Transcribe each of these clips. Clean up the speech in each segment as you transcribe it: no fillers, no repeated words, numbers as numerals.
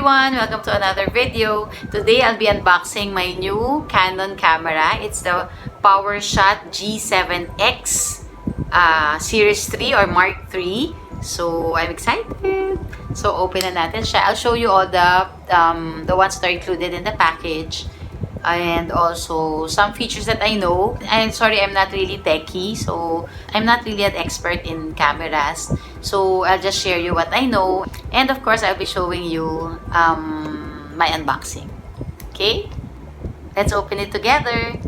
everyone! Welcome to another video. Today I'll be unboxing my new Canon camera. It's the PowerShot G7X Series 3 or Mark 3. So I'm excited. So open na natin siya. I'll show you all the ones that are included in the package. And also some features that I know. And sorry, I'm not really techie, so I'm not really an expert in cameras. So I'll just share you what I know, and of course I'll be showing you my unboxing. Okay, let's open it together.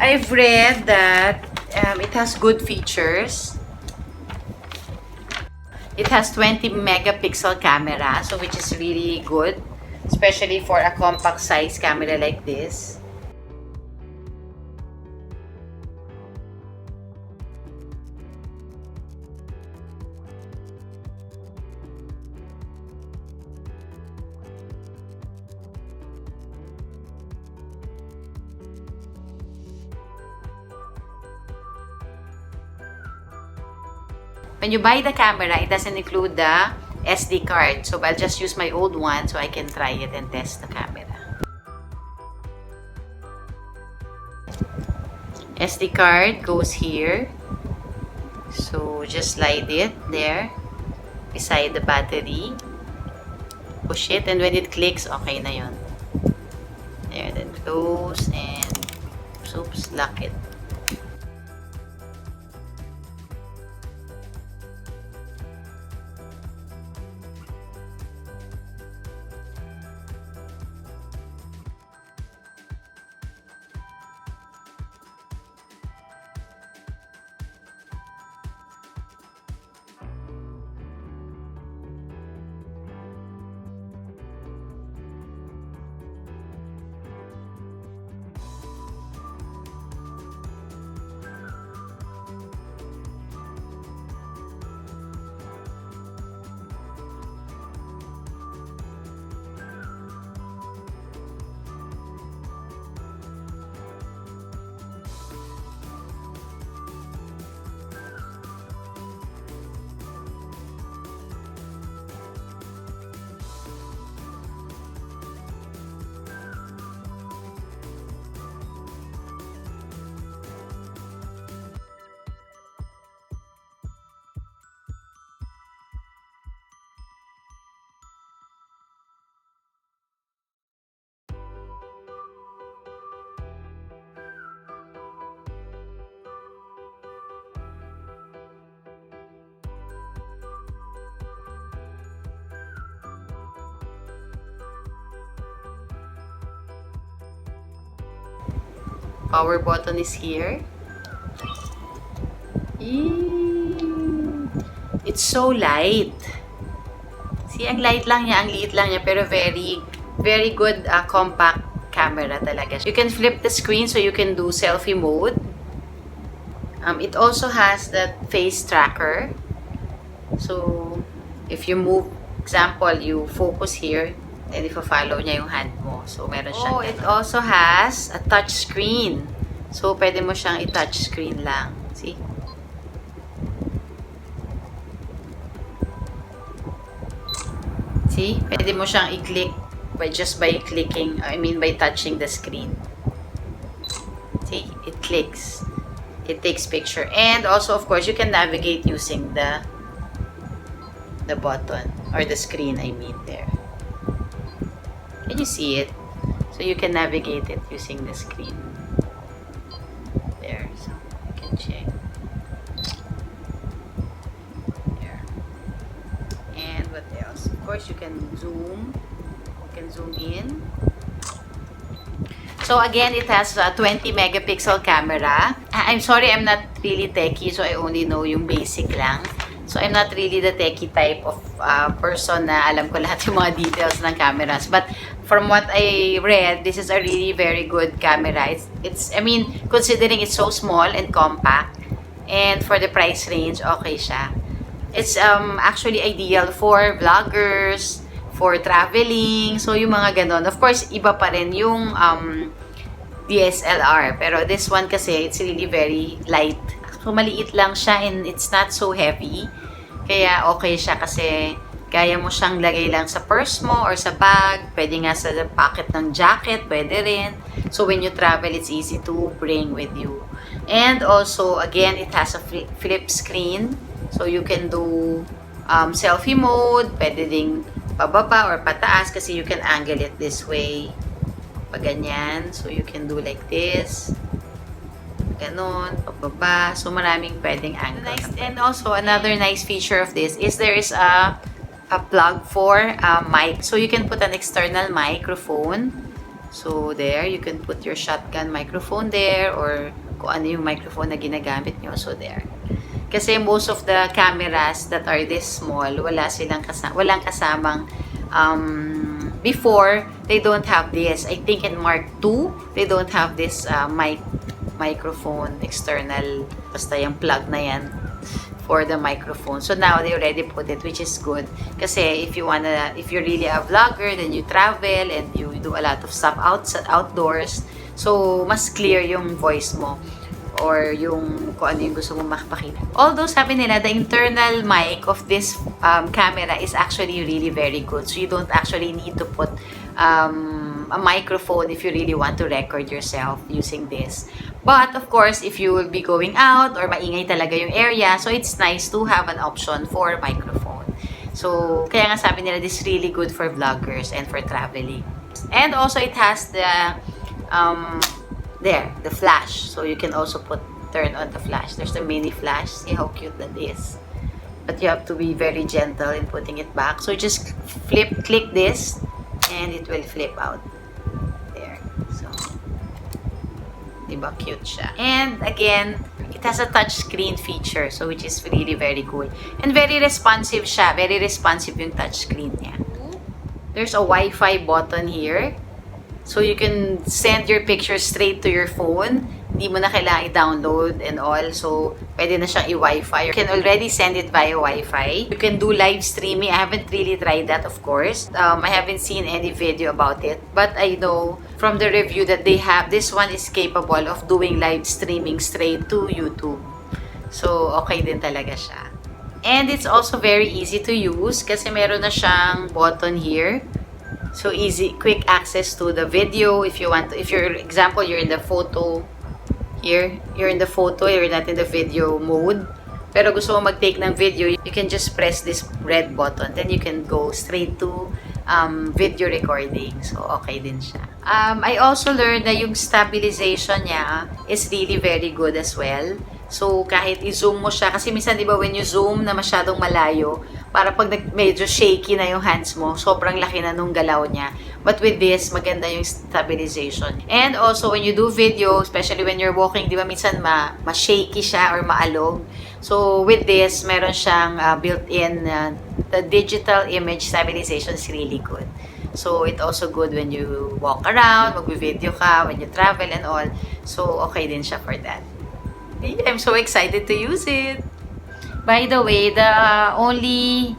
I've read that it has good features. It has 20 megapixel camera, so which is really good, especially for a compact size camera like this. When you buy the camera, it doesn't include the SD card. So I'll just use my old one so I can try it and test the camera. SD card goes here. So just slide it there beside the battery. Push it, and when it clicks, okay na yun. There, then close and oops, lock it. Power button is here. It's so light. See, ang light lang niya, ang liit lang niya, pero very good compact camera talaga. You can flip the screen so you can do selfie mode. It also has that face tracker. So, if you move, example, you focus here, and if you follow niya yung hand mo. So, meron siyang it also has a touch screen. So, pwede mo siyang i-touch screen lang. See? See? Pwede mo siyang i-click just by clicking, by touching the screen. See? It clicks. It takes picture. And also, of course, you can navigate using the button or the screen, there. Can you see it? So you can navigate it using the screen. There, so you can check. What else? Of course, you can zoom. You can zoom in. So again, it has a 20 megapixel camera. I'm sorry, I'm not really techie, so I only know yung basic lang. So I'm not really the techie type of person na alam ko lahat yung mga details ng cameras. But from what I read, this is a really very good camera. I mean, considering it's so small and compact, and for the price range, okay siya. It's actually ideal for vloggers, for traveling, so yung mga ganon. Of course, iba pa rin yung DSLR. Pero this one kasi, it's really very light. So, maliit lang siya and it's not so heavy. Kaya okay siya kasi kaya mo siyang lagay lang sa purse mo or sa bag. Pwede nga sa pocket ng jacket, pwede rin. So, when you travel, it's easy to bring with you. And also, again, it has a flip screen. So, you can do selfie mode. Pwede ding pababa or pataas kasi you can angle it this way. Pag ganyan. So, you can do like this. Ganon. Pababa. So, maraming pwedeng angle. Nice. And also, another nice feature of this is there is a plug for mic. So, you can put an external microphone. So, there. You can put your shotgun microphone there or kung ano yung microphone na ginagamit nyo. So, there. Kasi most of the cameras that are this small, walang kasamang before, they don't have this. I think in Mark 2, they don't have this microphone external, basta yung plug na yan for the microphone. So now they already put it, which is good. Kasi if you're really a vlogger, then you travel and you do a lot of stuff outdoors. So mas clear yung voice mo or yung kung ano yung gusto mo makapakita. Although sabi nila, the internal mic of this camera is actually really very good. So you don't actually need to put a microphone if you really want to record yourself using this. But of course, if you will be going out or maingay talaga yung area, so it's nice to have an option for microphone. So kaya nga sabi nila, this is really good for vloggers and for traveling. And also it has the the flash. So you can also turn on the flash. There's the mini flash. See how cute that is. But you have to be very gentle in putting it back. So just click this and it will flip out. There. So, diba cute siya. And again, it has a touch screen feature. So which is really very cool. And very responsive siya. Very responsive yung touch screen niya. There's a Wi-Fi button here. So, you can send your pictures straight to your phone. Hindi mo na kailangan i-download and all. So, pwede na siyang i-Wi-Fi. You can already send it via Wi-Fi. You can do live streaming. I haven't really tried that, of course. I haven't seen any video about it. But I know from the review that they have, this one is capable of doing live streaming straight to YouTube. So, okay din talaga siya. And it's also very easy to use kasi meron na siyang button here. So easy, quick access to the video if you want to. If you're, example, you're in the photo here, you're not in the video mode. Pero gusto mo mag-take ng video, you can just press this red button. Then you can go straight to video recording. So okay din siya. I also learned na yung stabilization niya is really very good as well. So, kahit i-zoom mo siya, kasi minsan, di ba, when you zoom na masyadong malayo, para pag medyo shaky na yung hands mo, sobrang laki na nung galaw niya. But with this, maganda yung stabilization. And also, when you do video, especially when you're walking, di ba, minsan ma-shaky siya or maalog. So, with this, meron siyang built-in, the digital image stabilization is really good. So, it's also good when you walk around, mag-video ka, when you travel and all. So, okay din siya for that. I'm so excited to use it. By the way, the only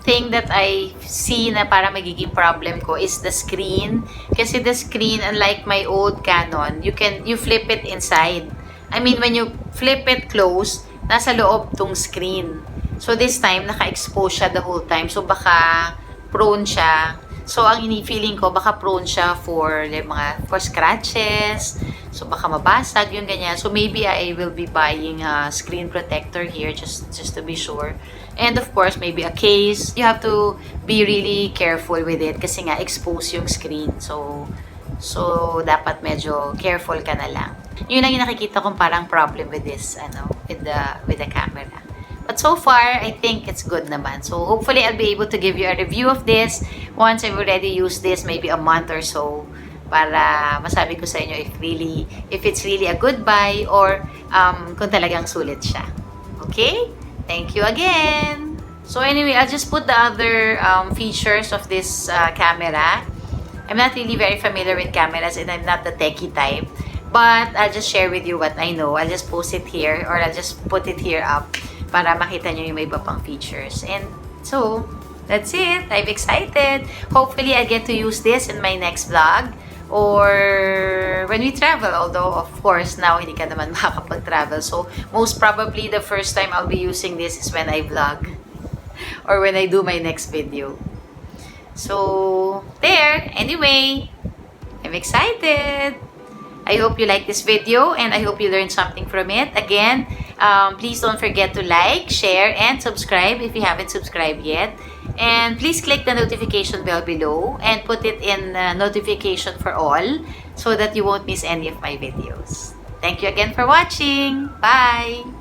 thing that I see na para magiging problem ko is the screen. Kasi the screen, unlike my old Canon, you flip it inside. I mean, when you flip it close, nasa loob tong screen. So this time, naka-expose siya the whole time. So baka prone siya. So ang feeling ko, baka prone siya for scratches. So baka mabasag yung ganyan. So maybe I will be buying a screen protector here just to be sure. And of course, maybe a case. You have to be really careful with it kasi nga expose yung screen. So dapat medyo careful ka na lang. Yun lang yung nakikita kong parang problem with this with the camera. But so far, I think it's good naman. So hopefully, I'll be able to give you a review of this once I've already used this, maybe a month or so, para masabi ko sa inyo if it's really a good buy or kung talagang sulit siya. Okay? Thank you again! So anyway, I'll just put the other features of this camera. I'm not really very familiar with cameras and I'm not the techie type. But I'll just share with you what I know. I'll just post it here or I'll just put it here up para makita nyo yung may iba pang features. And so, that's it. I'm excited. Hopefully, I get to use this in my next vlog or when we travel. Although, of course, now hindi ka naman makakapag-travel. So, most probably, the first time I'll be using this is when I vlog or when I do my next video. So, there. Anyway, I'm excited. I hope you like this video and I hope you learned something from it. Again, please don't forget to like, share, and subscribe if you haven't subscribed yet. And please click the notification bell below and put it in notification for all so that you won't miss any of my videos. Thank you again for watching. Bye!